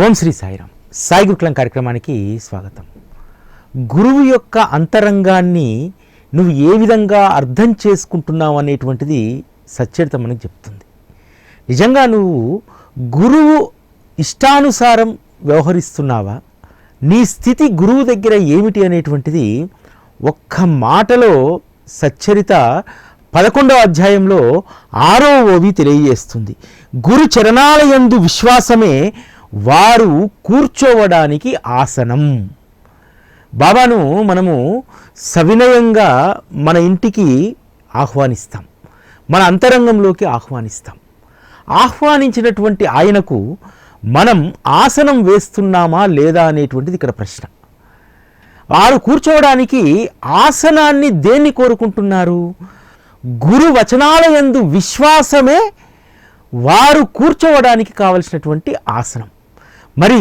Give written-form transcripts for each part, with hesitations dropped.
ఓం శ్రీ సాయిరామ్. సాయి గురుకులం కార్యక్రమానికి స్వాగతం. గురువు యొక్క అంతరంగాన్ని నువ్వు ఏ విధంగా అర్థం చేసుకుంటున్నావు అనేటువంటిది సచ్చరిత మనకు చెప్తుంది. నిజంగా నువ్వు గురువు ఇష్టానుసారం వ్యవహరిస్తున్నావా, నీ స్థితి గురువు దగ్గర ఏమిటి అనేటువంటిది ఒక్క మాటలో సచ్చరిత 11వ అధ్యాయంలో 6వ ఓవి తెలియజేస్తుంది. గురు చరణాలయందు విశ్వాసమే వారు కూర్చోవడానికి ఆసనం. బాబాను మనము సవినయంగా మన ఇంటికి ఆహ్వానిస్తాం, మన అంతరంగంలోకి ఆహ్వానిస్తాం. ఆహ్వానించినటువంటి ఆయనకు మనం ఆసనం వేస్తున్నామా లేదా అనేటువంటిది ఇక్కడ ప్రశ్న. వారు కూర్చోవడానికి ఆసనాన్ని దేన్ని కోరుకుంటున్నారు? గురు వచనాలయందు విశ్వాసమే వారు కూర్చోవడానికి కావలసినటువంటి ఆసనం. మరి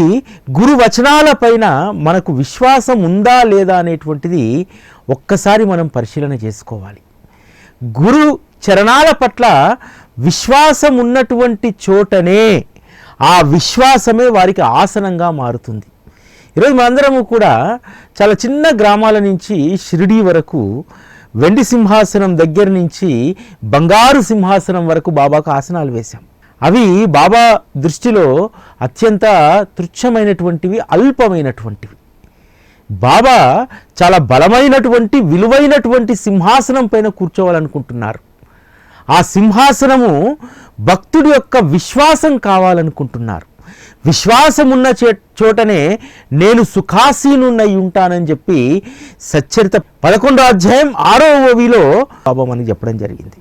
గురు వచనాల పైన మనకు విశ్వాసం ఉందా లేదా అనేటువంటిది ఒక్కసారి మనం పరిశీలన చేసుకోవాలి. గురు చరణాల పట్ల విశ్వాసం ఉన్నటువంటి చోటనే ఆ విశ్వాసమే వారికి ఆసనంగా మారుతుంది. ఈరోజు మనందరము కూడా చాలా చిన్న గ్రామాల నుంచి షిరిడీ వరకు, వెండి సింహాసనం దగ్గర నుంచి బంగారు సింహాసనం వరకు బాబాకు ఆసనాలు వేశాం. అవి బాబా దృష్టిలో అత్యంత తుచ్చమైనటువంటివి, అల్పమైనటువంటివి. బాబా చాలా బలమైనటువంటి విలువైనటువంటి సింహాసనం పైన కూర్చోవాలనుకుంటున్నారు. ఆ సింహాసనము భక్తుడి యొక్క విశ్వాసం కావాలనుకుంటున్నారు. విశ్వాసం ఉన్న చోటనే నేను సుఖాసీనున్నై ఉంటానని చెప్పి సచ్చరిత 11వ అధ్యాయం 6వ ఓవిలో బాబా మనకి చెప్పడం జరిగింది.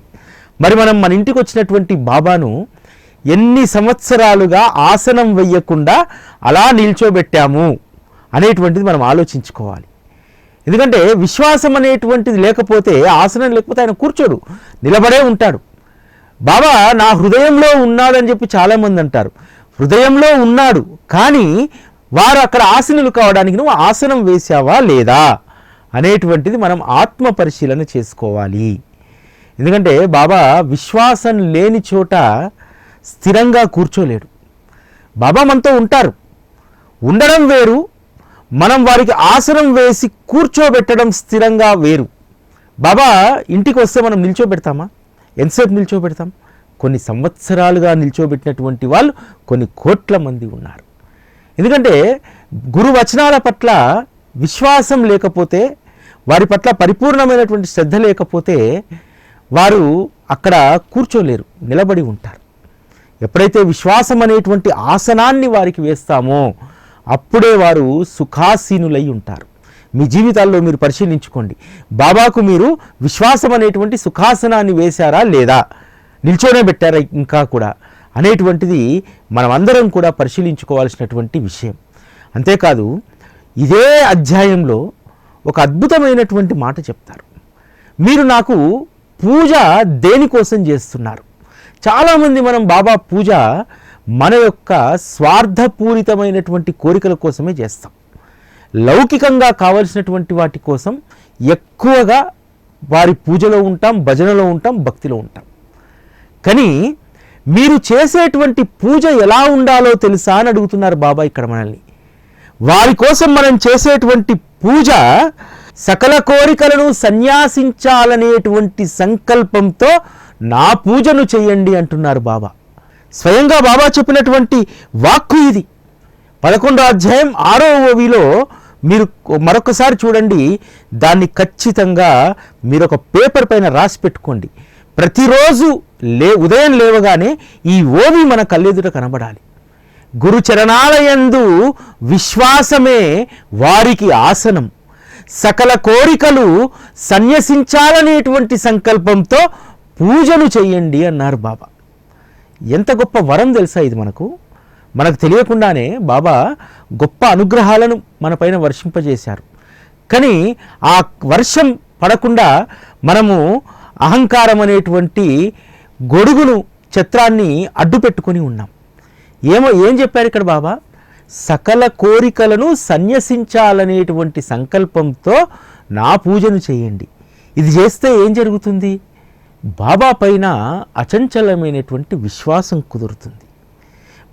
మరి మనం మన ఇంటికి వచ్చినటువంటి బాబాను ఎన్ని సంవత్సరాలుగా ఆసనం వెయ్యకుండా అలా నిల్చోబెట్టాము అనేటువంటిది మనం ఆలోచించుకోవాలి. ఎందుకంటే విశ్వాసం అనేటువంటిది లేకపోతే, ఆసనం లేకపోతే ఆయన కూర్చోడు, నిలబడే ఉంటాడు. బాబా నా హృదయంలో ఉన్నాడని చెప్పి చాలామంది అంటారు. హృదయంలో ఉన్నాడు, కానీ వారు అక్కడ ఆసనులు కావడానికి నువ్వు ఆసనం వేసావా లేదా అనేటువంటిది మనం ఆత్మ పరిశీలన చేసుకోవాలి. ఎందుకంటే బాబా విశ్వాసం లేని చోట స్థిరంగా కూర్చోలేడు. బాబా మనతో ఉంటారు, ఉండడం వేరు, మనం వారికి ఆసనం వేసి కూర్చోబెట్టడం స్థిరంగా వేరు. బాబా ఇంటికి వస్తే మనం నిల్చోబెడతామా? ఎంతసేపు నిల్చోబెడతాం? కొన్ని సంవత్సరాలుగా నిల్చోబెట్టినటువంటి వాళ్ళు కొన్ని కోట్ల మంది ఉన్నారు. ఎందుకంటే గురు వచనాల పట్ల విశ్వాసం లేకపోతే, వారి పట్ల పరిపూర్ణమైనటువంటి శ్రద్ధ లేకపోతే వారు అక్కడ కూర్చోలేరు, నిలబడి ఉంటారు. ఎప్పుడైతే విశ్వాసం అనేటువంటి ఆసనాన్ని వారికి వేస్తామో అప్పుడే వారు సుఖాసీనులై ఉంటారు. మీ జీవితాల్లో మీరు పరిశీలించుకోండి. బాబాకు మీరు విశ్వాసం అనేటువంటి సుఖాసనాన్ని వేశారా లేదా, నిల్చోనే పెట్టారా ఇంకా కూడా అనేటువంటిది మనమందరం కూడా పరిశీలించుకోవాల్సినటువంటి విషయం. అంతేకాదు, ఇదే అధ్యాయంలో ఒక అద్భుతమైనటువంటి మాట చెప్తారు. మీరు నాకు పూజ దేనికోసం చేస్తున్నారు? చాలామంది మనం బాబా పూజ మన యొక్క స్వార్థపూరితమైనటువంటి కోరికల కోసమే చేస్తాం. లౌకికంగా కావలసినటువంటి వాటి కోసం ఎక్కువగా వారి పూజలో ఉంటాం, భజనలో ఉంటాం, భక్తిలో ఉంటాం. కానీ మీరు చేసేటువంటి పూజ ఎలా ఉండాలో తెలుసా అని అడుగుతున్నారు బాబా ఇక్కడ మనల్ని. వారి కోసం మనం చేసేటువంటి పూజ సకల కోరికలను సన్యాసించాలనేటువంటి సంకల్పంతో నా పూజను చేయండి అంటున్నారు బాబా. స్వయంగా బాబా చెప్పినటువంటి వాక్కు ఇది. 11వ అధ్యాయం 6వ ఓవిలో మీరు మరొకసారి చూడండి. దాన్ని ఖచ్చితంగా మీరు ఒక పేపర్ పైన రాసి పెట్టుకోండి. ప్రతిరోజు ఉదయం లేవగానే ఈ ఓవి మన కళ్ళెదుట కనబడాలి. గురు చరణాలయందు విశ్వాసమే వారికి ఆసనం, సకల కోరికలు సన్యసించాలనేటువంటి సంకల్పంతో పూజను చెయ్యండి అన్నారు బాబా. ఎంత గొప్ప వరం తెలుసా ఇది మనకు. మనకు తెలియకుండానే బాబా గొప్ప అనుగ్రహాలను మన పైన వర్షింపజేశారు. కానీ ఆ వర్షం పడకుండా మనము అహంకారం అనేటువంటి గొడుగును, ఛత్రాన్ని అడ్డు పెట్టుకొని ఉన్నాం. ఏం చెప్పారు ఇక్కడ బాబా? సకల కోరికలను సన్యసించాలనేటువంటి సంకల్పంతో నా పూజను చేయండి. ఇది చేస్తే ఏం జరుగుతుంది? బాబా పైన అచంచలమైనటువంటి విశ్వాసం కుదురుతుంది.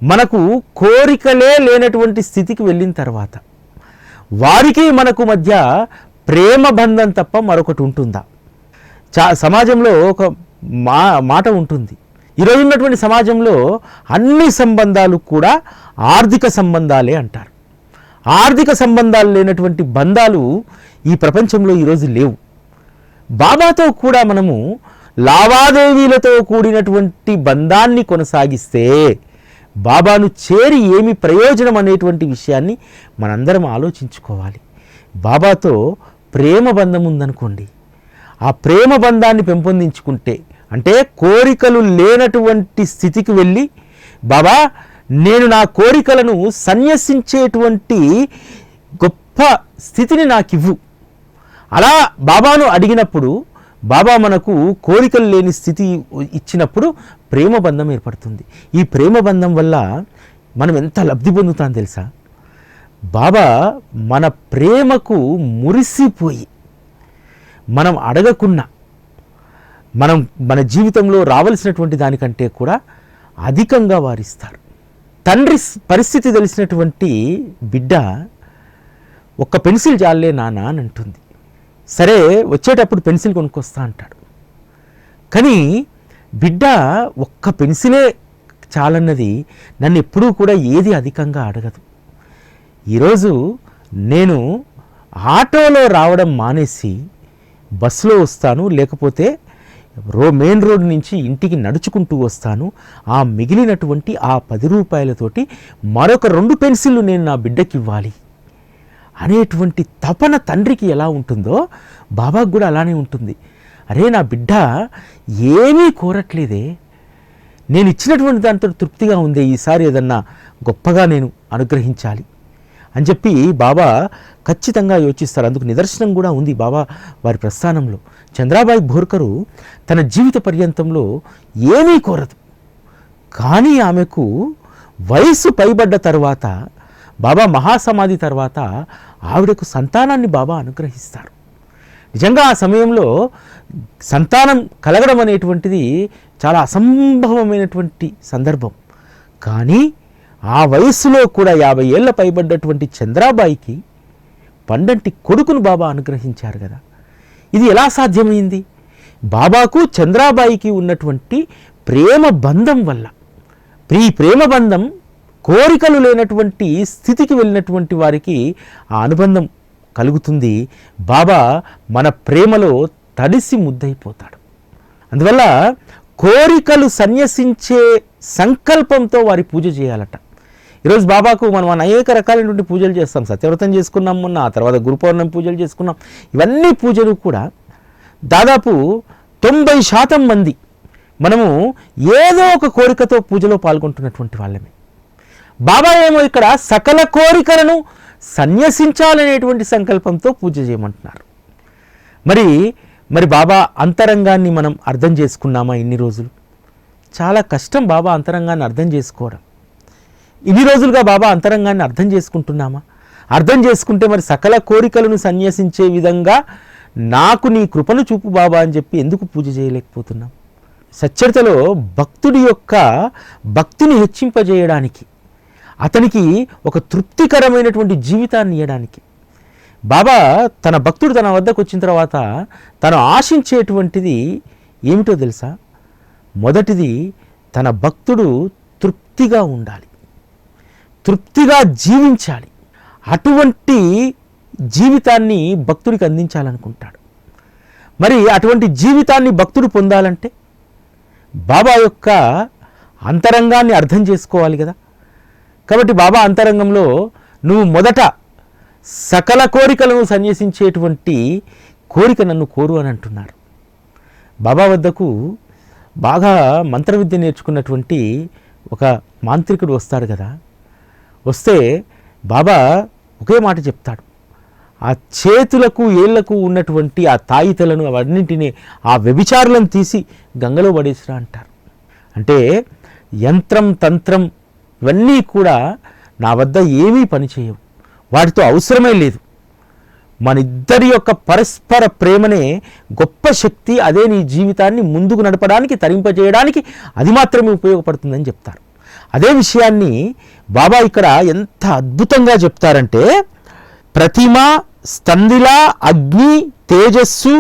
మనకు కోరికలే లేనటువంటి స్థితికి వెళ్ళిన తర్వాత వారికి మనకు మధ్య ప్రేమ బంధం తప్ప మరొకటి ఉంటుందా? సమాజంలో ఒక మాట ఉంటుంది. ఈరోజు ఉన్నటువంటి సమాజంలో అన్ని సంబంధాలు కూడా ఆర్థిక సంబంధాలే అంటారు. ఆర్థిక సంబంధాలు లేనటువంటి బంధాలు ఈ ప్రపంచంలో ఈరోజు లేవు. బాబాతో కూడా మనము లావాదేవీలతో కూడినటువంటి బంధాన్ని కొనసాగిస్తే బాబాను చేరి ఏమి ప్రయోజనం అనేటువంటి విషయాన్ని మనందరం ఆలోచించుకోవాలి. బాబాతో ప్రేమ బంధం ఉందనుకోండి, ఆ ప్రేమ బంధాన్ని పెంపొందించుకుంటే, అంటే కోరికలు లేనటువంటి స్థితికి వెళ్ళి బాబా నేను నా కోరికలను సన్యసించేటువంటి గొప్ప స్థితిని నాకివ్వు, అలా బాబాను అడిగినప్పుడు బాబా మనకు కోరికలు లేని స్థితి ఇచ్చినప్పుడు ప్రేమ బంధం ఏర్పడుతుంది. ఈ ప్రేమ బంధం వల్ల మనం ఎంత లబ్ధి పొందుతాం తెలుసా? బాబా మన ప్రేమకు మురిసిపోయి మనం అడగకున్నా మన జీవితంలో రావాల్సినటువంటి దానికంటే కూడా అధికంగా వారిస్తారు. తండ్రి పరిస్థితి తెలిసినటువంటి బిడ్డ ఒక్క పెన్సిల్ జాలే నాన్న అని అంటుంది. సరే వచ్చేటప్పుడు పెన్సిల్ కొనుక్కొస్తా అంటాడు. కానీ బిడ్డ ఒక్క పెన్సిలే చాలన్నది నన్ను ఎప్పుడూ కూడా ఏది అధికంగా అడగదు. ఈరోజు నేను ఆటోలో రావడం మానేసి బస్సులో వస్తాను, లేకపోతే మెయిన్ రోడ్ నుంచి ఇంటికి నడుచుకుంటూ వస్తాను. ఆ మిగిలినటువంటి ఆ 10 రూపాయలతోటి మరొక 2 పెన్సిళ్ళు నేను నా బిడ్డకి ఇవ్వాలి అనేటువంటి తపన తండ్రికి ఎలా ఉంటుందో బాబాకు కూడా అలానే ఉంటుంది. అరే నా బిడ్డ ఏమీ కోరట్లేదే, నేను ఇచ్చినటువంటి దాంతో తృప్తిగా ఉంది, ఈసారి ఏదన్నా గొప్పగా నేను అనుగ్రహించాలి అని చెప్పి బాబా ఖచ్చితంగా యోచిస్తారు. అందుకు నిదర్శనం కూడా ఉంది బాబా వారి ప్రస్థానంలో. చంద్రాబాయి బోర్కరు తన జీవిత పర్యంతంలో ఏమీ కోరదు, కానీ ఆమెకు వయసు పైబడ్డ తర్వాత బాబా మహాసమాధి తర్వాత ఆవిడకు సంతానాన్ని బాబా అనుగ్రహిస్తారు. నిజంగా ఆ సమయంలో సంతానం కలగడం అనేటువంటిది చాలా అసంభవమైనటువంటి సందర్భం. కానీ ఆ వయస్సులో కూడా 50 ఏళ్ళ పైబడ్డటువంటి చంద్రాబాయికి పండంటి కొడుకును బాబా అనుగ్రహించారు కదా. ఇది ఎలా సాధ్యమైంది? బాబాకు చంద్రాబాయికి ఉన్నటువంటి ప్రేమ బంధం వల్ల. ఈ ప్రేమ బంధం కోరికలు లేనటువంటి స్థితికి వెళ్ళినటువంటి వారికి ఆ అనుబంధం కలుగుతుంది. బాబా మన ప్రేమలో తడిసి ముద్దయిపోతాడు. అందువల్ల కోరికలు సన్యసించే సంకల్పంతో వారి పూజ చేయాలట. ఈరోజు బాబాకు మనం అనేక రకాలైనటువంటి పూజలు చేస్తాం. సత్యవ్రతం చేసుకున్నాం మొన్న, ఆ తర్వాత గురు పౌర్ణమి పూజలు చేసుకున్నాం. ఇవన్నీ పూజలు కూడా దాదాపు 90% మంది మనము ఏదో ఒక కోరికతో పూజలో పాల్గొంటున్నటువంటి వాళ్ళమే. బాబా ఏమో ఇక్కడ సకల కోరికలను సన్యసించాలనేటువంటి సంకల్పంతో పూజ చేయమంటున్నారు. మరి బాబా అంతరంగాన్ని మనం అర్థం చేసుకున్నామా? ఇన్ని రోజులు చాలా కష్టం బాబా అంతరంగాన్ని అర్థం చేసుకోవడం. ఇన్ని రోజులుగా బాబా అంతరంగాన్ని అర్థం చేసుకుంటున్నామా? అర్థం చేసుకుంటే మరి సకల కోరికలను సన్యసించే విధంగా నాకు నీ కృపను చూపు బాబా అని చెప్పి ఎందుకు పూజ చేయలేకపోతున్నాం? సచ్చరితలో భక్తుడి యొక్క భక్తిని హెచ్చింపజేయడానికి, అతనికి ఒక తృప్తికరమైనటువంటి జీవితాన్ని ఇవ్వడానికి బాబా తన భక్తుడు తన వద్దకు వచ్చిన తర్వాత తను ఆశించేటువంటిది ఏమిటో తెలుసా? మొదటిది, తన భక్తుడు తృప్తిగా ఉండాలి, తృప్తిగా జీవించాలి. అటువంటి జీవితాన్ని భక్తుడికి అందించాలనుకుంటాడు. మరి అటువంటి జీవితాన్ని భక్తుడు పొందాలంటే బాబా యొక్క అంతరంగాన్ని అర్థం చేసుకోవాలి కదా. కాబట్టి బాబా అంతరంగంలో నువ్వు మొదట సకల కోరికలను సన్యసించేటువంటి కోరిక నన్ను కోరు అని అంటున్నారు. బాబా వద్దకు బాగా మంత్ర విద్య నేర్చుకున్నటువంటి ఒక మాంత్రికుడు వస్తాడు కదా. వస్తే బాబా ఒకే మాట చెప్తాడు, ఆ చేతులకు ఏళ్లకు ఉన్నటువంటి ఆ తాయితలను అవన్నింటినీ ఆ వ్యభిచారులను తీసి గంగలో పడేసిరా అంటారు. అంటే యంత్రం తంత్రం ఇవన్నీ కూడా నా వద్ద ఏమీ పనిచేయవు, వాటితో అవసరమే లేదు. మన ఇద్దరి యొక్క పరస్పర ప్రేమనే గొప్ప శక్తి, అదే నీ జీవితాన్ని ముందుకు నడపడానికి, తరింపజేయడానికి అది మాత్రమే ఉపయోగపడుతుందని చెప్తారు. అదే విషయాన్ని బాబా ఇక్కడ ఎంత అద్భుతంగా చెప్తారంటే, ప్రతిమ, స్తందిల, అగ్ని, తేజస్సు,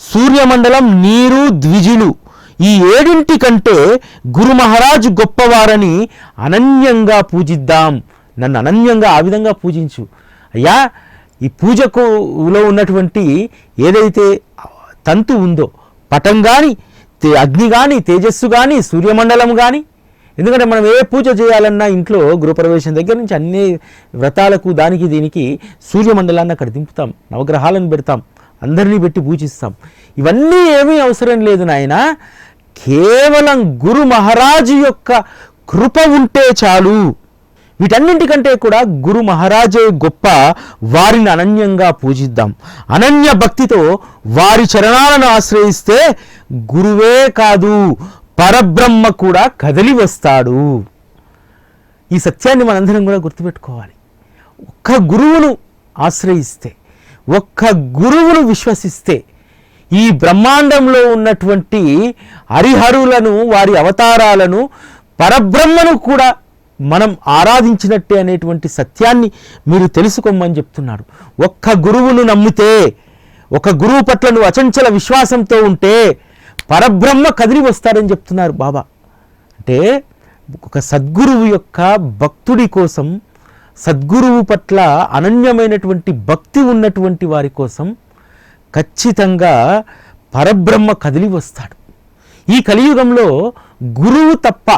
సూర్యమండలం, నీరు, ద్విజులు, ఈ 7 కంటే గురు మహారాజ్ గొప్పవారని అనన్యంగా పూజిద్దాం. నన్ను అనన్యంగా ఆ విధంగా పూజించు అయ్యా. ఈ పూజకులో ఉన్నటువంటి ఏదైతే తంతు ఉందో, పటం కానీ, అగ్ని కానీ, తేజస్సు కానీ, సూర్యమండలం కానీ, ఎందుకంటే మనం ఏ పూజ చేయాలన్నా ఇంట్లో గృహప్రవేశం దగ్గర నుంచి అన్ని వ్రతాలకు దానికి దీనికి సూర్యమండలాన్ని అక్కడ దింపుతాం, నవగ్రహాలను పెడతాం, అందరినీ పెట్టి పూజిస్తాం. ఇవన్నీ ఏమీ అవసరం లేదు నాయన, కేవలం గురు మహారాజు యొక్క కృప ఉంటే చాలు. వీటన్నింటికంటే కూడా గురు మహారాజే గొప్ప, వారిని అనన్యంగా పూజిద్దాం. అనన్య భక్తితో వారి చరణాలను ఆశ్రయిస్తే గురువే కాదు పరబ్రహ్మ కూడా కదిలి వస్తాడు. ఈ సత్యాన్ని మనందరం కూడా గుర్తుపెట్టుకోవాలి. ఒక్క గురువును ఆశ్రయిస్తే, ఒక్క గురువును విశ్వసిస్తే ఈ బ్రహ్మాండంలో ఉన్నటువంటి హరిహరులను, వారి అవతారాలను, పరబ్రహ్మను కూడా మనం ఆరాధించినట్టే అనేటువంటి సత్యాన్ని మీరు తెలుసుకోమని చెప్తున్నాడు. ఒక్క గురువును నమ్మితే, ఒక గురువు పట్ల నువ్వు అచంచల విశ్వాసంతో ఉంటే పరబ్రహ్మ కదిలి వస్తాడని చెప్తున్నారు బాబా. అంటే ఒక సద్గురువు యొక్క భక్తుడి కోసం, సద్గురువు పట్ల అనన్యమైనటువంటి భక్తి ఉన్నటువంటి వారి కోసం ఖచ్చితంగా పరబ్రహ్మ కదిలి వస్తాడు. ఈ కలియుగంలో గురువు తప్ప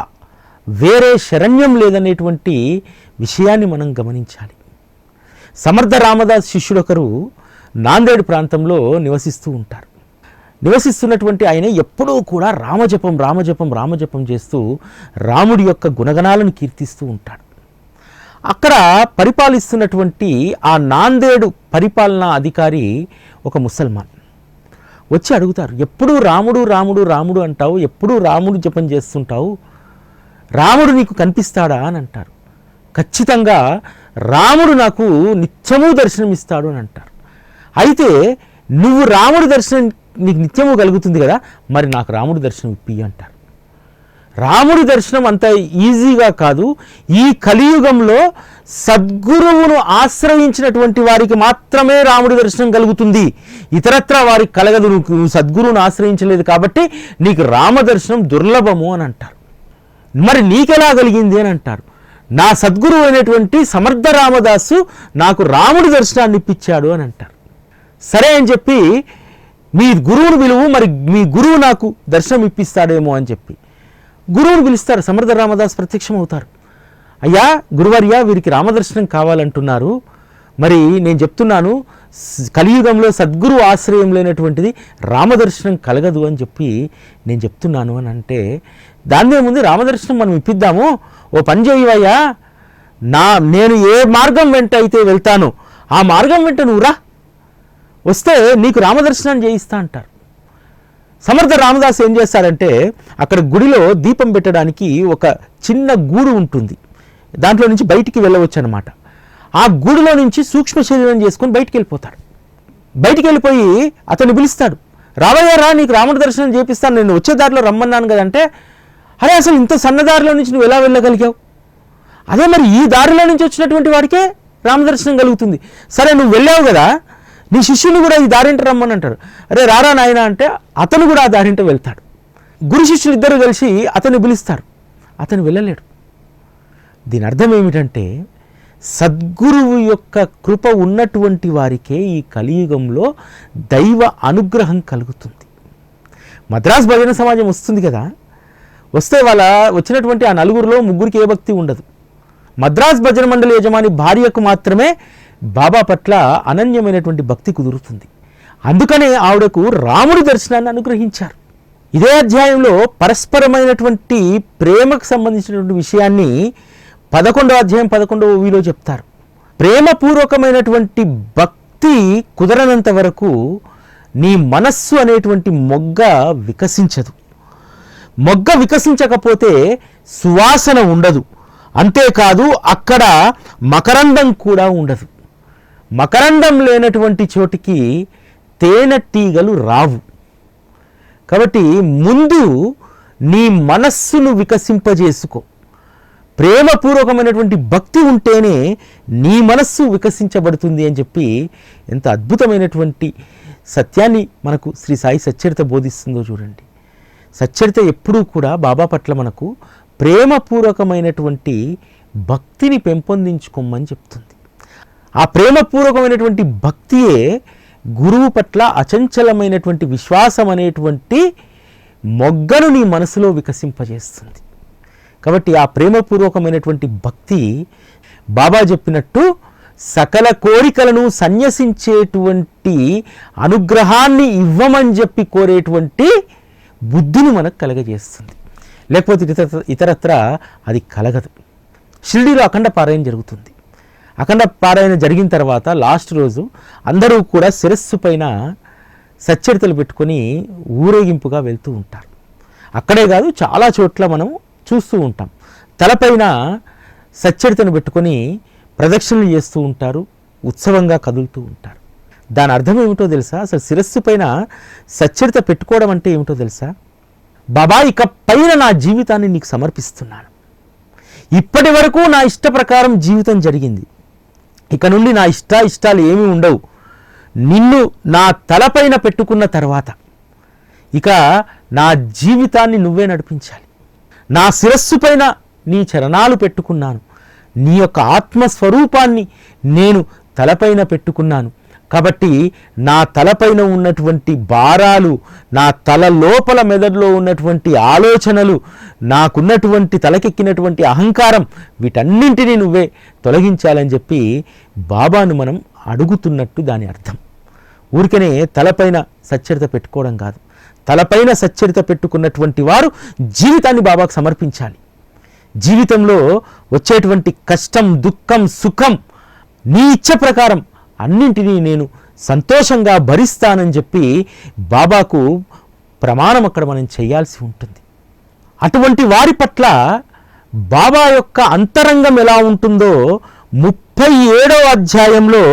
వేరే శరణ్యం లేదనేటువంటి విషయాన్ని మనం గమనించాలి. సమర్థ రామదాస్ శిష్యుడొకరు నాందేడ్ ప్రాంతంలో నివసిస్తూ ఉంటారు. నివసిస్తున్నటువంటి ఆయన ఎప్పుడూ కూడా రామజపం రామజపం రామజపం చేస్తూ రాముడి యొక్క గుణగణాలను కీర్తిస్తూ ఉంటాడు. అక్కడ పరిపాలిస్తున్నటువంటి ఆ నాందేడు పరిపాలనా అధికారి ఒక ముసల్మాన్ వచ్చి అడుగుతారు, ఎప్పుడూ రాముడు రాముడు రాముడు అంటావు, ఎప్పుడూ రాముడు జపం చేస్తుంటావు, రాముడు నీకు కనిపిస్తాడా అని అంటారు. ఖచ్చితంగా రాముడు నాకు నిత్యము దర్శనమిస్తాడు అని అంటారు. అయితే నువ్వు రాముడి దర్శనం నీకు నిత్యము కలుగుతుంది కదా, మరి నాకు రాముడి దర్శనం ఇప్పి అంటారు. రాముడి దర్శనం అంత ఈజీగా కాదు. ఈ కలియుగంలో సద్గురువును ఆశ్రయించినటువంటి వారికి మాత్రమే రాముడి దర్శనం కలుగుతుంది, ఇతరత్రా వారికి కలగదు. నువ్వు సద్గురువును ఆశ్రయించలేదు కాబట్టి నీకు రామ దర్శనం దుర్లభము అని అంటారు. మరి నీకెలా కలిగింది అని అంటారు. నా సద్గురువు అయినటువంటి సమర్థ రామదాసు నాకు రాముడి దర్శనాన్ని ఇప్పించాడు అని అంటారు. సరే అని చెప్పి మీ గురువును పిలువు, మరి మీ గురువు నాకు దర్శనం ఇప్పిస్తాడేమో అని చెప్పి గురువును పిలుస్తారు. సమర్థ రామదాస్ ప్రత్యక్షం అవుతారు. అయ్యా గురువర్య, వీరికి రామదర్శనం కావాలంటున్నారు, మరి నేను చెప్తున్నాను కలియుగంలో సద్గురు ఆశ్రయం లేనటువంటిది రామదర్శనం కలగదు అని చెప్పి నేను చెప్తున్నాను అని అంటే, దాన్నే ముందు రామదర్శనం మనం ఇప్పిద్దాము, ఓ పని చేయవయ్యా, నేను ఏ మార్గం వెంట అయితే వెళ్తానో ఆ మార్గం వెంట నువ్వు రా, వస్తే నీకు రామదర్శనాన్ని చేయిస్తా అంటారు. సమర్థ రామదాస్ ఏం చేస్తారంటే, అక్కడ గుడిలో దీపం పెట్టడానికి ఒక చిన్న గూడు ఉంటుంది, దాంట్లో నుంచి బయటికి వెళ్ళవచ్చు అనమాట. ఆ గూడులో నుంచి సూక్ష్మ శరీరం చేసుకొని బయటికి వెళ్ళిపోతాడు. బయటికి వెళ్ళిపోయి అతన్ని పిలుస్తాడు, రావయ్యా రా, నీకు రాముడి దర్శనం చేపిస్తాను, నేను వచ్చే దారిలో రమ్మన్నాను కదంటే, అరే అసలు ఇంత సన్నదారిలో నుంచి నువ్వు ఎలా వెళ్ళగలిగావు, అదే మరి ఈ దారిలో నుంచి వచ్చినటువంటి వాడికే రామదర్శనం కలుగుతుంది, సరే నువ్వు వెళ్ళావు కదా, నీ శిష్యుని కూడా ఈ దారింట రమ్మని అంటారు. అరే రారా నాయన అంటే అతను కూడా ఆ దారింట వెళ్తాడు. గురు శిష్యులు ఇద్దరు కలిసి అతన్ని పిలుస్తారు, అతను వెళ్ళలేడు. దీని అర్థం ఏమిటంటే, సద్గురువు యొక్క కృప ఉన్నటువంటి వారికే ఈ కలియుగంలో దైవ అనుగ్రహం కలుగుతుంది. మద్రాస్ భజన సమాజం వస్తుంది కదా, వస్తే వాళ్ళ వచ్చినటువంటి ఆ నలుగురిలో ముగ్గురికి ఏ భక్తి ఉండదు. మద్రాస్ భజన మండలి యజమాని భార్యకు మాత్రమే బాబా పట్ల అనన్యమైనటువంటి భక్తి కుదురుతుంది. అందుకనే ఆవిడకు రాముడి దర్శనాన్ని అనుగ్రహించారు. ఇదే అధ్యాయంలో పరస్పరమైనటువంటి ప్రేమకు సంబంధించినటువంటి విషయాన్ని 11వ అధ్యాయం 11వ చెప్తారు. ప్రేమపూర్వకమైనటువంటి భక్తి కుదరనంత వరకు నీ మనస్సు అనేటువంటి మొగ్గ వికసించదు. మొగ్గ వికసించకపోతే సువాసన ఉండదు, అంతేకాదు అక్కడ మకరందం కూడా ఉండదు. మకరందం లేనటువంటి చోటికి తేనెటీగలు రావు. కాబట్టి ముందు నీ మనస్సును వికసింపజేసుకో. ప్రేమపూర్వకమైనటువంటి భక్తి ఉంటేనే నీ మనస్సు వికసించబడుతుంది అని చెప్పి ఎంత అద్భుతమైనటువంటి సత్యాన్ని మనకు శ్రీ సాయి సచ్చరిత బోధిస్తుందో చూడండి. సచ్చరిత ఎప్పుడూ కూడా బాబా పట్ల మనకు ప్రేమపూర్వకమైనటువంటి భక్తిని పెంపొందించుకోమని చెప్తుంది. ఆ ప్రేమపూర్వకమైనటువంటి భక్తియే గురువు పట్ల అచంచలమైనటువంటి విశ్వాసం అనేటువంటి మొగ్గను నీ మనసులో వికసింపజేస్తుంది. కాబట్టి ఆ ప్రేమపూర్వకమైనటువంటి భక్తి బాబా చెప్పినట్టు సకల కోరికలను సన్యసించేటువంటి అనుగ్రహాన్ని ఇవ్వమని చెప్పి కోరేటువంటి బుద్ధిని మనకు కలగజేస్తుంది. లేకపోతే ఇతరత్ర అది కలగదు. షిరిడీలో అఖండ పారాయణ జరుగుతుంది. అఖండ పారాయణ జరిగిన తర్వాత లాస్ట్ రోజు అందరూ కూడా శిరస్సు పైన సచ్చరితలు పెట్టుకొని ఊరేగింపుగా వెళ్తూ ఉంటారు. అక్కడే కాదు, చాలా చోట్ల మనం చూస్తూ ఉంటాం. తలపైన సచ్చరితను పెట్టుకొని ప్రదక్షిణలు చేస్తూ ఉంటారు, ఉత్సవంగా కదులుతూ ఉంటారు. దాని అర్థం ఏమిటో తెలుసా? అసలు శిరస్సు పైన సచ్చరిత పెట్టుకోవడం అంటే ఏమిటో తెలుసా? బాబా, ఇక పైన నా జీవితాన్ని నీకు సమర్పిస్తున్నాను. ఇప్పటి వరకు నా ఇష్ట ప్రకారం జీవితం జరిగింది, ఇక నుండి నా ఇష్టాలు ఏమీ ఉండవు. నిన్ను నా తలపైన పెట్టుకున్న తర్వాత ఇక నా జీవితాన్ని నువ్వే నడిపించాలి. నా శిరస్సు పైన నీ చరణాలు పెట్టుకున్నాను, నీ యొక్క ఆత్మస్వరూపాన్ని నేను తలపైన పెట్టుకున్నాను. కాబట్టి నా తలపైన ఉన్నటువంటి భారాలు, నా తల లోపల మెదడులో ఉన్నటువంటి ఆలోచనలు, నాకున్నటువంటి తలకెక్కినటువంటి అహంకారం, వీటన్నింటినీ నువ్వే తొలగించాలని చెప్పి బాబాను మనం అడుగుతున్నట్టు దాని అర్థం. ఊరికనే తలపైన సచ్చరిత పెట్టుకోవడం కాదు. తలపైన సచ్చరిత పెట్టుకున్నటువంటి వారు జీవితాన్ని బాబాకు సమర్పించాలి. జీవితంలో వచ్చేటువంటి కష్టం, దుఃఖం, సుఖం నీ ఇచ్చ ప్రకారం అన్నింటినీ నేను సంతోషంగా భరిస్తానని చెప్పి బాబాకు ప్రమాణం అక్కడ మనం చేయాల్సి ఉంటుంది. అటువంటి వారి పట్ల బాబా యొక్క అంతరంగం ఎలా ఉంటుందో 37వ అధ్యాయంలో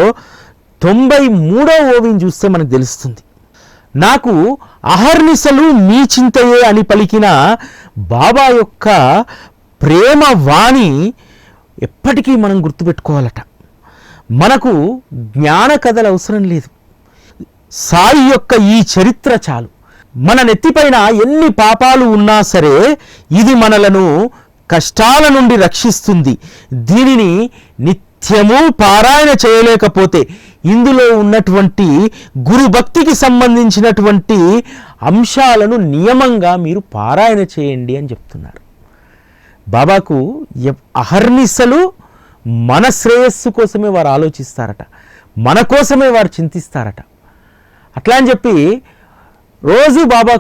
93వ ఓవిని చూస్తే మనకు తెలుస్తుంది. నాకు అహర్నిశలు మీ చింతయే అని పలికిన బాబా యొక్క ప్రేమ వాణి ఎప్పటికీ మనం గుర్తుపెట్టుకోవాలట. మనకు జ్ఞాన కథలు అవసరం లేదు, సాయి యొక్క ఈ చరిత్ర చాలు. మన నెత్తిపైన ఎన్ని పాపాలు ఉన్నా సరే ఇది మనలను కష్టాల నుండి రక్షిస్తుంది. దీనిని నిత్యము పారాయణ చేయలేకపోతే ఇందులో ఉన్నటువంటి గురుభక్తికి సంబంధించినటువంటి అంశాలను నియమంగా మీరు పారాయణ చేయండి అని చెప్తున్నారు. బాబాకు అహర్నిశలు మన శ్రేయస్సు కోసమే వారు ఆలోచిస్తారట, మన కోసమే వారు చింతిస్తారట. అట్లా అని చెప్పి రోజు బాబా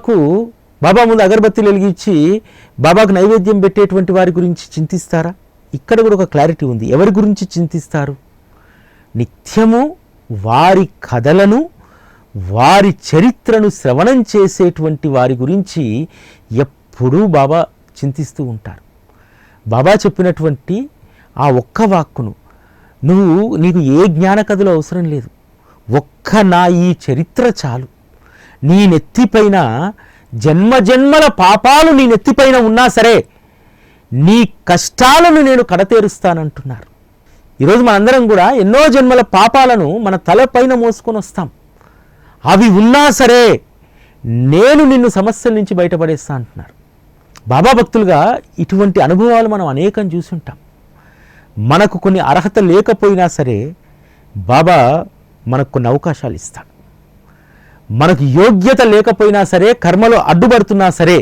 ముందు అగరబత్తిలు వెలిగించి బాబాకు నైవేద్యం పెట్టేటువంటి వారి గురించి చింతిస్తారా? ఇక్కడ కూడా ఒక క్లారిటీ ఉంది. ఎవరి గురించి చింతిస్తారు? నిత్యము వారి కథలను, వారి చరిత్రను శ్రవణం చేసేటువంటి వారి గురించి ఎప్పుడూ బాబా చింతిస్తూ ఉంటారు. బాబా చెప్పినటువంటి ఆ ఒక్క వాక్కును నీకు ఏ జ్ఞాన కథలు అవసరం లేదు, ఒక్క నా ఈ చరిత్ర చాలు. నీ నెత్తిపైన జన్మజన్మల పాపాలు నీ నెత్తిపైన ఉన్నా సరే నీ కష్టాలను నేను కడతేరుస్తానంటున్నారు. ఈరోజు మనందరం కూడా ఎన్నో జన్మల పాపాలను మన తలపైన మోసుకొని వస్తాం. అవి ఉన్నా సరే నేను నిన్ను సమస్యల నుంచి బయటపడేస్తా అంటున్నారు. బాబా భక్తులుగా ఇటువంటి అనుభవాలు మనం అనేకం చూసుంటాం. మనకు కొన్ని అర్హత లేకపోయినా సరే బాబా మనకు కొన్ని అవకాశాలు ఇస్తాడు. మనకు యోగ్యత లేకపోయినా సరే, కర్మలో అడ్డుపడుతున్నా సరే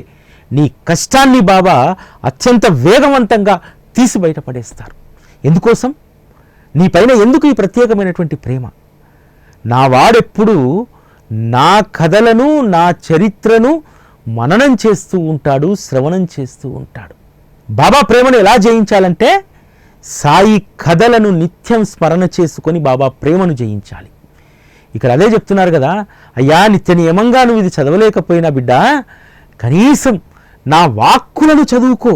నీ కష్టాన్ని బాబా అత్యంత వేగవంతంగా తీసి బయటపడేస్తారు. ఎందుకోసం? నీ పైన ఎందుకు ఈ ప్రత్యేకమైనటువంటి ప్రేమ? నా వాడెప్పుడు నా కథలను, నా చరిత్రను మననం చేస్తూ ఉంటాడు, శ్రవణం చేస్తూ ఉంటాడు. బాబా ప్రేమను ఎలా జయించాలంటే సాయి కథలను నిత్యం స్మరణ చేసుకొని బాబా ప్రేమను జయించాలి. ఇక్కడ అదే చెప్తున్నారు కదా, అయ్యా నిత్య నియమంగా నువ్వు ఇది చదవలేకపోయినా బిడ్డ, కనీసం నా వాక్కులను చదువుకో.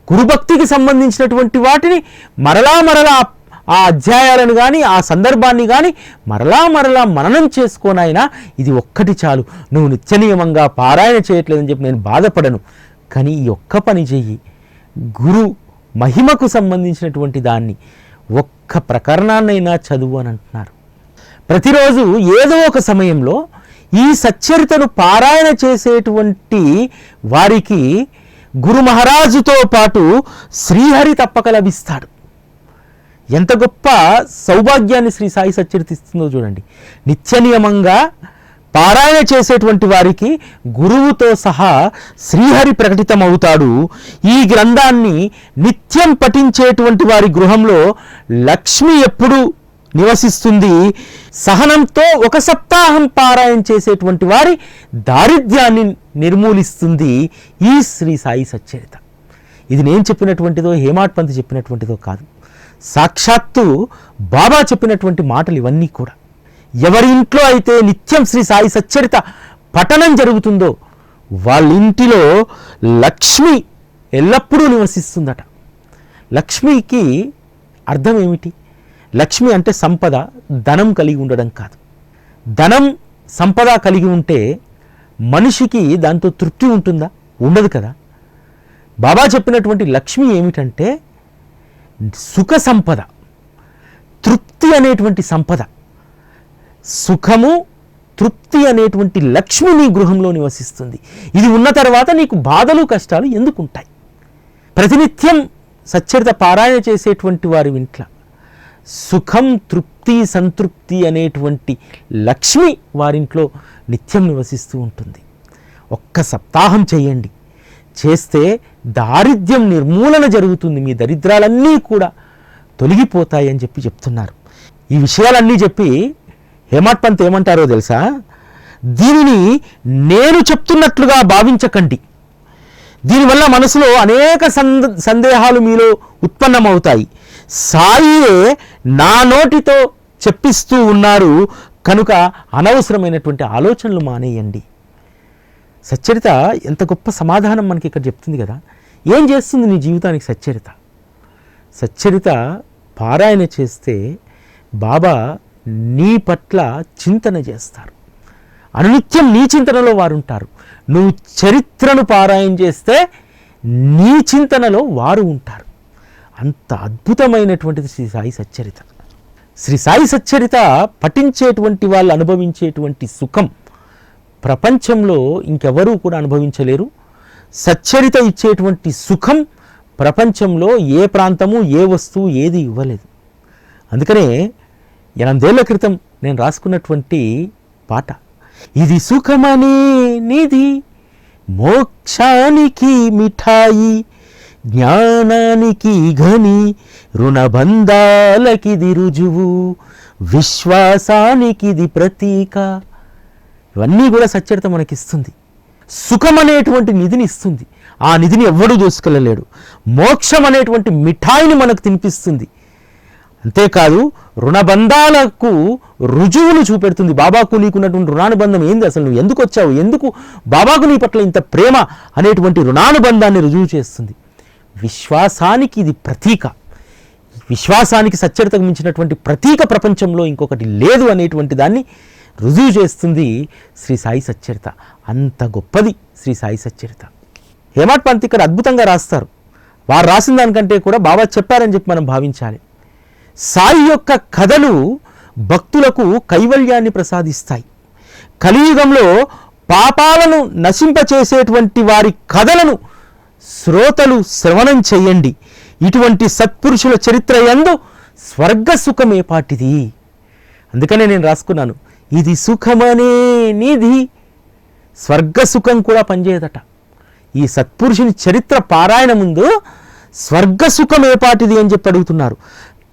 గురుభక్తికి సంబంధించినటువంటి వాటిని మరలా ఆ అధ్యాయాలను కానీ ఆ సందర్భాన్ని కానీ మరలా మననం చేసుకోనైనా ఇది ఒక్కటి చాలు. నువ్వు నిత్య నియమంగా పారాయణ చేయట్లేదని చెప్పి నేను బాధపడను, కానీ ఈ ఒక్క పని చెయ్యి. గురు మహిమకు సంబంధించినటువంటి దాన్ని ఒక్క ప్రకరణాన్నైనా చదువు అని అంటున్నారు. ప్రతిరోజు ఏదో ఒక సమయంలో ఈ సచ్చరితను పారాయణ చేసేటువంటి వారికి గురు మహారాజుతో పాటు శ్రీహరి తప్పక లభిస్తాడు. ఎంత గొప్ప సౌభాగ్యాన్ని శ్రీ సాయి సచ్చరిత ఇస్తుందో చూడండి. నిత్య నియమంగా పారాయణ చేసేటువంటి వారికి గురువుతో సహా శ్రీహరి ప్రకటితమవుతాడు. ఈ గ్రంథాన్ని నిత్యం పఠించేటువంటి వారి గృహంలో లక్ష్మి ఎప్పుడు నివసిస్తుంది. సహనంతో 1 సప్తాహం పారాయణ చేసేటువంటి వారి దారిద్ర్యాన్ని నిర్మూలిస్తుంది ఈ శ్రీ సాయి సచ్చరిత. ఇది నేను చెప్పినటువంటిదో హేమాడ్ పంత్ చెప్పినటువంటిదో కాదు, సాక్షాత్తు బాబా చెప్పినటువంటి మాటలు ఇవన్నీ కూడా. ఎవరి ఇంట్లో అయితే నిత్యం శ్రీ సాయి సచ్చరిత పఠనం జరుగుతుందో వాళ్ళ ఇంటిలో లక్ష్మి ఎల్లప్పుడూ నివసిస్తుందట. లక్ష్మికి అర్థం ఏమిటి? లక్ష్మి అంటే సంపద, ధనం కలిగి ఉండడం కాదు. ధనం సంపద కలిగి ఉంటే మనిషికి దాంతో తృప్తి ఉంటుందా? ఉండదు కదా. బాబా చెప్పినటువంటి లక్ష్మి ఏమిటంటే సుఖ సంపద, తృప్తి అనేటువంటి సంపద. సుఖము, తృప్తి అనేటువంటి లక్ష్మి నీ గృహంలో నివసిస్తుంది. ఇది ఉన్న తర్వాత నీకు బాధలు కష్టాలు ఎందుకు ఉంటాయి? ప్రతినిత్యం సచ్చరిత పారాయణ చేసేటువంటి వారి ఇంట్లో సుఖం, తృప్తి, సంతృప్తి అనేటువంటి లక్ష్మి వారింట్లో నిత్యం నివసిస్తూ ఉంటుంది. 1 సప్తాహం చేయండి. చేస్తే దారిద్ర్యం నిర్మూలన జరుగుతుంది. మీ దరిద్రాలన్నీ కూడా తొలగిపోతాయి అని చెప్తున్నారు. ఈ విషయాలన్నీ చెప్పి హేమాడ్ పంత్ ఏమంటారో తెలుసా? దీనిని నేను చెప్తున్నట్లుగా భావించకండి. దీనివల్ల మనసులో అనేక సందేహాలు మీలో ఉత్పన్నమవుతాయి. సాయియే నా నోటితో చెప్పిస్తూ ఉన్నారు కనుక అనవసరమైనటువంటి ఆలోచనలు మానేయండి. సచ్చరిత ఎంత గొప్ప సమాధానం మనకి ఇక్కడ చెప్తుంది కదా. ఏం చేస్తుంది నీ జీవితానికి సచ్చరిత? సచ్చరిత పారాయణ చేస్తే బాబా నీ పట్ల చింతన చేస్తారు. అనునిత్యం నీ చింతనలో వారు ఉంటారు. నువ్వు చరిత్రను పారాయణ చేస్తే నీ చింతనలో వారు ఉంటారు. అంత అద్భుతమైనటువంటిది శ్రీ సాయి సచ్చరిత. శ్రీ సాయి సచ్చరిత పఠించేటువంటి వాళ్ళు అనుభవించేటువంటి సుఖం ప్రపంచంలో ఇంకెవరూ కూడా అనుభవించలేరు. సచ్చరిత ఇచ్చేటువంటి సుఖం ప్రపంచంలో ఏ ప్రాంతము, ఏ వస్తువు, ఏది ఇవ్వలేదు. అందుకనే 8 ఏళ్ల క్రితం నేను రాసుకున్నటువంటి పాట, ఇది సుఖమనే నిధి, మోక్షానికి మిఠాయి, జ్ఞానానికి ఘని, రుణబంధాలకిది రుజువు, విశ్వాసానికిది ప్రతీక. ఇవన్నీ కూడా సచ్చరిత మనకిస్తుంది. సుఖం అనేటువంటి నిధిని ఇస్తుంది. ఆ నిధిని ఎవ్వడూ దోసుకెళ్ళలేడు. మోక్షం అనేటువంటి మిఠాయిని మనకు తినిపిస్తుంది. అంతేకాదు రుణబంధాలకు రుజువును చూపెడుతుంది. బాబాకు నీకున్నటువంటి రుణానుబంధం ఏంది, అసలు నువ్వు ఎందుకు వచ్చావు, ఎందుకు బాబాకు నీ పట్ల ఇంత ప్రేమ అనేటువంటి రుణానుబంధాన్ని రుజువు చేస్తుంది. విశ్వాసానికి ఇది ప్రతీక. విశ్వాసానికి సచ్చరితకు మించినటువంటి ప్రతీక ప్రపంచంలో ఇంకొకటి లేదు అనేటువంటి దాన్ని రుజువు చేస్తుంది శ్రీ సాయి సచ్చరిత. అంత గొప్పది శ్రీ సాయి సచ్చరిత. హేమాడ్ పంత్ ఇక్కడ అద్భుతంగా రాస్తారు. వారు రాసిన దానికంటే కూడా బాబా చెప్పారని చెప్పి మనం భావించాలి. సాయి యొక్క కథలు భక్తులకు కైవల్యాన్ని ప్రసాదిస్తాయి. కలియుగంలో పాపాలను నశింపచేసేటువంటి వారి కథలను శ్రోతలు శ్రవణం చేయండి. ఇటువంటి సత్పురుషుల చరిత్ర యందు స్వర్గ సుఖమే పాటిది. అందుకనే నేను రాసుకున్నాను, ఇది సుఖమనే నిధి. స్వర్గ సుఖం కూడా పనిచేయదట. ఈ సత్పురుషుని చరిత్ర పారాయణ ముందు స్వర్గ సుఖం ఏపాటిది అని చెప్పి అడుగుతున్నారు.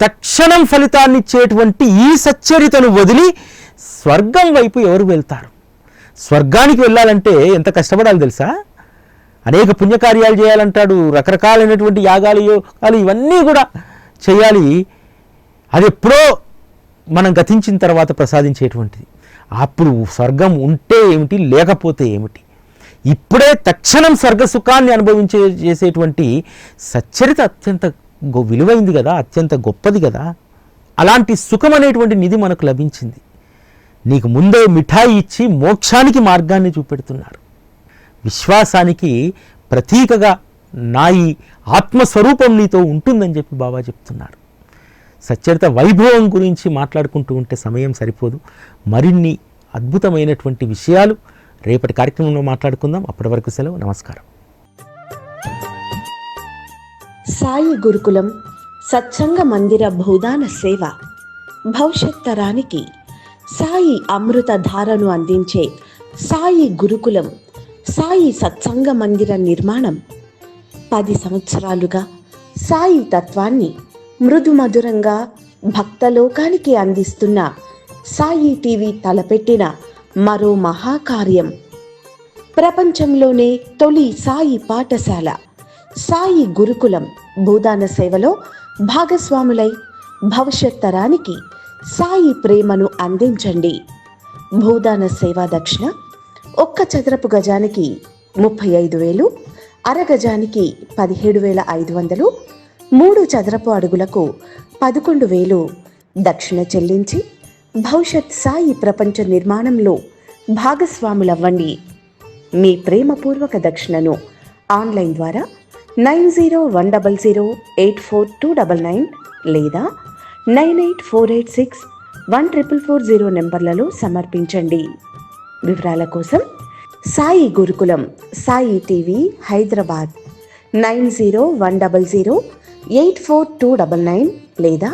తక్షణం ఫలితాన్ని ఇచ్చేటువంటి ఈ సచ్చరితను వదిలి స్వర్గం వైపు ఎవరు వెళ్తారు? స్వర్గానికి వెళ్ళాలంటే ఎంత కష్టపడాలి తెలుసా? అనేక పుణ్యకార్యాలు చేయాలంటాడు, రకరకాలైనటువంటి యాగాలు, యోగాలు ఇవన్నీ కూడా చేయాలి. అది ఎప్పుడో మనం గతించిన తర్వాత ప్రసాదించేటువంటిది. అప్పుడు స్వర్గం ఉంటే ఏమిటి, లేకపోతే ఏమిటి? ఇప్పుడే తక్షణం స్వర్గ సుఖాన్ని చేసేటువంటి సచ్చరిత అత్యంత విలువైంది కదా, అత్యంత గొప్పది కదా. అలాంటి సుఖం అనేటువంటి నిధి మనకు లభించింది. నీకు ముందే మిఠాయి ఇచ్చి మోక్షానికి మార్గాన్ని చూపెడుతున్నారు. విశ్వాసానికి ప్రతీకగా నా ఈ ఆత్మస్వరూపం నీతో ఉంటుందని చెప్పి బాబా చెప్తున్నారు. సచ్చరిత వైభవం గురించి మాట్లాడుకుంటూ ఉంటే సమయం సరిపోదు. మరిన్ని అద్భుతమైనటువంటి విషయాలు రేపటి కార్యక్రమంలో మాట్లాడుకుందాం. అప్పటి వరకు సెలవు. నమస్కారం. సాయి గురుకులం సత్సంగ మందిర భూదాన సేవ భవిష్యత్ తరానికి సాయి అమృత ధారను అందించే సాయి గురుకులం సాయి సత్సంగ మందిర నిర్మాణం 10 సంవత్సరాలుగా సాయి తత్వాన్ని మృదు మధురంగా భక్తలోకానికి అందిస్తున్న సాయి టీవీ తలపెట్టిన మరో మహాకార్యం. ప్రపంచంలోనే తొలి సాయి పాఠశాల సాయి గురుకులం భూదాన సేవలో భాగస్వాములై భవిష్యత్ తరానికి సాయి ప్రేమను అందించండి. భూదాన సేవా దక్షిణ 1 చదరపు గజానికి 35,000, అరగజానికి 17,500, 3 చదరపు అడుగులకు 11,000 దక్షిణ చెల్లించి భవిష్యత్ సాయి ప్రపంచ నిర్మాణంలో భాగస్వాములవ్వండి. మీ ప్రేమపూర్వక దక్షిణను ఆన్లైన్ ద్వారా 9010084299 లేదా 9848614440 నెంబర్లలో సమర్పించండి. వివరాల కోసం సాయి గురుకులం సాయి టీవీ హైదరాబాద్ 9010084299 లేదా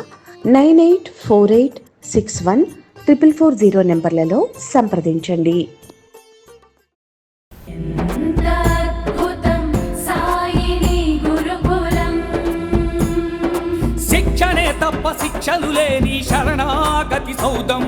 9848614440 నెంబర్లలో సంప్రదించండి. శిక్షణే తప్ప శిక్షలు లేని శరణాగతి సౌదం.